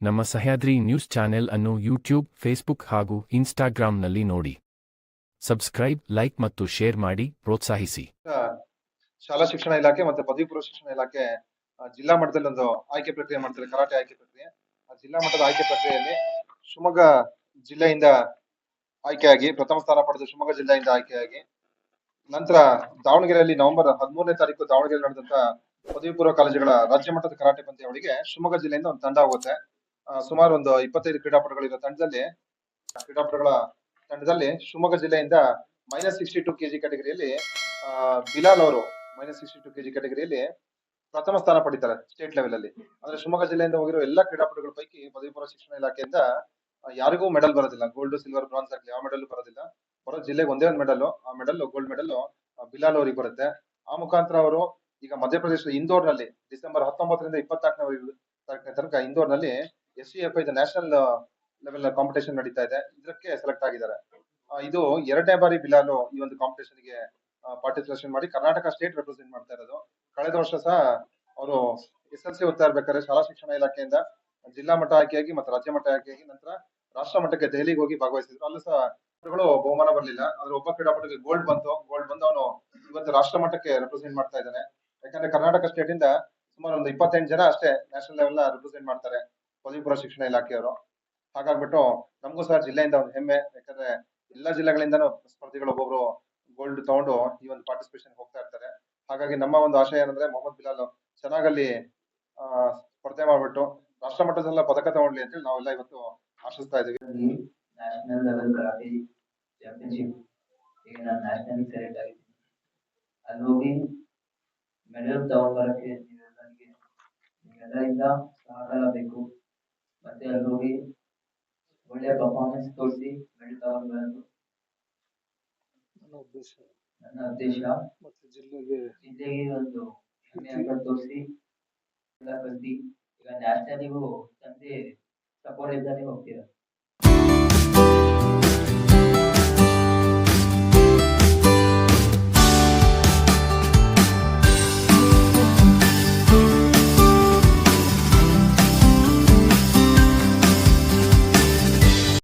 ನಮ್ಮ Sahyadri news channel ಅನ್ನು YouTube, Facebook ಹಾಗೂ ಇನ್ಸ್ಟಾಗ್ರಾಂನಲ್ಲಿ ನೋಡಿ. ಸಬ್ಸ್ಕ್ರೈಬ್, ಲೈಕ್ ಮತ್ತು ಶೇರ್ ಮಾಡಿ ಪ್ರೋತ್ಸಾಹಿಸಿ. ಶಾಲಾ ಶಿಕ್ಷಣ ಇಲಾಖೆ ಮತ್ತು ಪದವಿ ಪೂರ್ವ ಶಿಕ್ಷಣ ಇಲಾಖೆ ಜಿಲ್ಲಾ ಮಟ್ಟದಲ್ಲಿ ಒಂದು ಆಯ್ಕೆ ಪ್ರಕ್ರಿಯೆ ಮಾಡ್ತಾರೆ, ಕರಾಟೆ ಆಯ್ಕೆ ಪ್ರಕ್ರಿಯೆ. ಆ ಜಿಲ್ಲಾ ಮಟ್ಟದ ಆಯ್ಕೆ ಪ್ರಕ್ರಿಯೆಯಲ್ಲಿ ಶಿವಮೊಗ್ಗ ಜಿಲ್ಲೆಯಿಂದ ಆಯ್ಕೆಯಾಗಿ ಪ್ರಥಮ ಸ್ಥಾನ ಪಡೆದು ಶಿವಮೊಗ್ಗ ಜಿಲ್ಲೆಯಿಂದ ಆಯ್ಕೆಯಾಗಿ ನಂತರ ದಾವಣಗೆರೆಯಲ್ಲಿ ನವೆಂಬರ್ 13ನೇ ತಾರೀಕು ದಾವಣಗೆರೆ ನಡೆದಂತ ಪದವಿ ಪೂರ್ವ ಕಾಲೇಜುಗಳ ರಾಜ್ಯ ಮಟ್ಟದ ಕರಾಟೆ ಪಂದ್ಯಾವಳಿಗೆ ಶಿವಮೊಗ್ಗ ಜಿಲ್ಲೆಯಿಂದ ಒಂದು ತಂಡ ಹೋಗುತ್ತೆ. ಸುಮಾರು ಒಂದು 25 ಕ್ರೀಡಾಪಟುಗಳಿರೋ ತಂಡದಲ್ಲಿ ಶಿವಮೊಗ್ಗ ಜಿಲ್ಲೆಯಿಂದ -62 ಕೆಜಿ ಕ್ಯಾಟಗರಿಯಲ್ಲಿ ಬಿಲಾಲ್ ಅವರು -62 ಕೆಜಿ ಕ್ಯಾಟಗರಿಯಲ್ಲಿ ಪ್ರಥಮ ಸ್ಥಾನ ಪಡಿತಾರೆ ಸ್ಟೇಟ್ ಲೆವೆಲ್ ಅಲ್ಲಿ. ಅಂದ್ರೆ ಶಿವಮೊಗ್ಗ ಜಿಲ್ಲೆಯಿಂದ ಹೋಗಿರೋ ಎಲ್ಲಾ ಕ್ರೀಡಾಪಟುಗಳ ಪೈಕಿ ಪದವಿ ಪೂರ್ವ ಶಿಕ್ಷಣ ಇಲಾಖೆಯಿಂದ ಯಾರಿಗೂ ಮೆಡಲ್ ಬರೋದಿಲ್ಲ. ಗೋಲ್ಡ್, ಸಿಲ್ವರ್, ಬ್ರಾನ್ಸ್ ಆಗ್ಲಿ ಯಾವ ಮೆಡಲ್ ಬರೋದಿಲ್ಲ. ಬರೋ ಜಿಲ್ಲೆಗೆ ಒಂದೇ ಒಂದು ಮೆಡಲ್, ಆ ಮೆಡಲ್ ಗೋಲ್ಡ್ ಮೆಡಲ್ ಬಿಲಾಲ್ ಅವರಿಗೆ ಬರುತ್ತೆ. ಆ ಮುಖಾಂತರ ಅವರು ಈಗ ಮಧ್ಯಪ್ರದೇಶದ ಇಂದೋರ್ನಲ್ಲಿ ಡಿಸೆಂಬರ್ 19ರಿಂದ 24ನೇ ತನಕ ಇಂದೋರ್ನಲ್ಲಿ SCFI ನ್ಯಾಷನಲ್ ಲೆವೆಲ್ ಕಾಂಪಿಟೇಷನ್ ನಡೀತಾ ಇದೆ. ಇದಕ್ಕೆ ಸೆಲೆಕ್ಟ್ ಆಗಿದ್ದಾರೆ. ಇದು 2ನೇ ಬಾರಿ ಬಿಲಾಲ್ ಈ ಒಂದು ಕಾಂಪಿಟೇಷನ್ ಗೆ ಪಾರ್ಟಿಸಿಪೇಷನ್ ಮಾಡಿ ಕರ್ನಾಟಕ ಸ್ಟೇಟ್ ರೆಪ್ರೆಸೆಂಟ್ ಮಾಡ್ತಾ ಇರೋದು. ಕಳೆದ ವರ್ಷ ಸಹ ಅವರು SLC ಓದ್ತಾ ಇರ್ಬೇಕಾದ್ರೆ ಶಾಲಾ ಶಿಕ್ಷಣ ಇಲಾಖೆಯಿಂದ ಜಿಲ್ಲಾ ಮಟ್ಟ ಆಯ್ಕೆಯಾಗಿ ಮತ್ತು ರಾಜ್ಯ ಮಟ್ಟ ಆಯ್ಕೆಯಾಗಿ ನಂತರ ರಾಷ್ಟ್ರ ಮಟ್ಟಕ್ಕೆ ದೆಹಲಿಗೆ ಹೋಗಿ ಭಾಗವಹಿಸಿದ್ರು. ಅಲ್ಲೂ ಸಹ ಬಹುಮಾನ ಬರಲಿಲ್ಲ. ಆದ್ರೆ ಒಬ್ಬ ಕ್ರೀಡಾಪಟುಗೆ ಗೋಲ್ಡ್ ಬಂತು. ಗೋಲ್ಡ್ ಬಂದು ಅವನು ಇವತ್ತು ರಾಷ್ಟ್ರ ಮಟ್ಟಕ್ಕೆ ರೆಪ್ರೆಸೆಂಟ್ ಮಾಡ್ತಾ ಇದ್ದಾನೆ. ಯಾಕಂದ್ರೆ ಕರ್ನಾಟಕ ಸ್ಟೇಟ್ ಇಂದ ಸುಮಾರು ಒಂದು 28 ಜನ ಅಷ್ಟೇ ನ್ಯಾಷನಲ್ ಲೆವೆಲ್ ರೆಪ್ರೆಸೆಂಟ್ ಮಾಡ್ತಾರೆ ಪದವಿ ಪೂರ್ವ ಶಿಕ್ಷಣ ಇಲಾಖೆಯವರು. ಹಾಗಾಗ್ಬಿಟ್ಟು ನಮಗೂ ಸಹ ಜಿಲ್ಲೆಯಿಂದ ಒಂದು ಹೆಮ್ಮೆ. ಯಾಕಂದ್ರೆ ಎಲ್ಲಾ ಜಿಲ್ಲೆಗಳಿಂದನೂ ಸ್ಪರ್ಧಿಗಳು ಒಬ್ಬೊಬ್ರು ಗೋಲ್ಡ್ ತಗೊಂಡು ಈ ಒಂದು ಪಾರ್ಟಿಸಿಪೇಷನ್ ಹೋಗ್ತಾ ಇರ್ತಾರೆ. ಹಾಗಾಗಿ ನಮ್ಮ ಒಂದು ಆಶಯ ಏನಂದ್ರೆ ಮೊಹಮ್ಮದ್ ಬಿಲಾಲ್ ಚೆನ್ನಾಗಲ್ಲಿ ಸ್ಪರ್ಧೆ ಮಾಡ್ಬಿಟ್ಟು ರಾಷ್ಟ್ರ ಮಟ್ಟದಲ್ಲ ಪದಕ ತಗೊಂಡ್ಲಿ ಅಂತ ಹೇಳಿ ನಾವೆಲ್ಲ ಇವತ್ತು ಆಶಿಸ್ತಾ ಇದೀವಿ. ನ್ಯಾಷನಲ್ ಲೆವೆಲ್ ಕರಾಟೆ ಚಾಂಪಿಯನ್ಶಿಪ್ ಈಗ ನಾನು ನ್ಯಾಷನಲ್ ಸೆಲೆಕ್ಟ್ ಆಗಿದ್ದೀನಿ. ಅಲ್ಲಿ ಹೋಗಿ ಮೆಡಲ್ ತಗೊಂಡ್ಬರಕ್ಕೆ ನಿಮ್ಮೆಲ್ಲರಿಂದ ಸಹಕಾರ ಬೇಕು. ಮತ್ತೆ ಅಲ್ಲಿ ಹೋಗಿ ಒಳ್ಳೆಯ ಪರ್ಫಾರ್ಮೆನ್ಸ್ ತೋರಿಸಿ ಮೆಡಲ್ ತಗೊಂಡ್ಬರೋದು ನನ್ನ ಉದ್ದೇಶ. ಮತ್ತೆ ಜಿಲ್ಲೆಗೆ ಒಂದು ಹೆಮ್ಮೆಯನ್ನು ತೋರಿಸಿ ಎಲ್ಲ ಕಲ್ತಿ ಈಗ ನ್ಯಾಷನಲಿಗೂ ತಂದೆ ಸಪೋರ್ಟ್ ಇದ್ದಾನೆ ಹೋಗ್ತೀರಾ.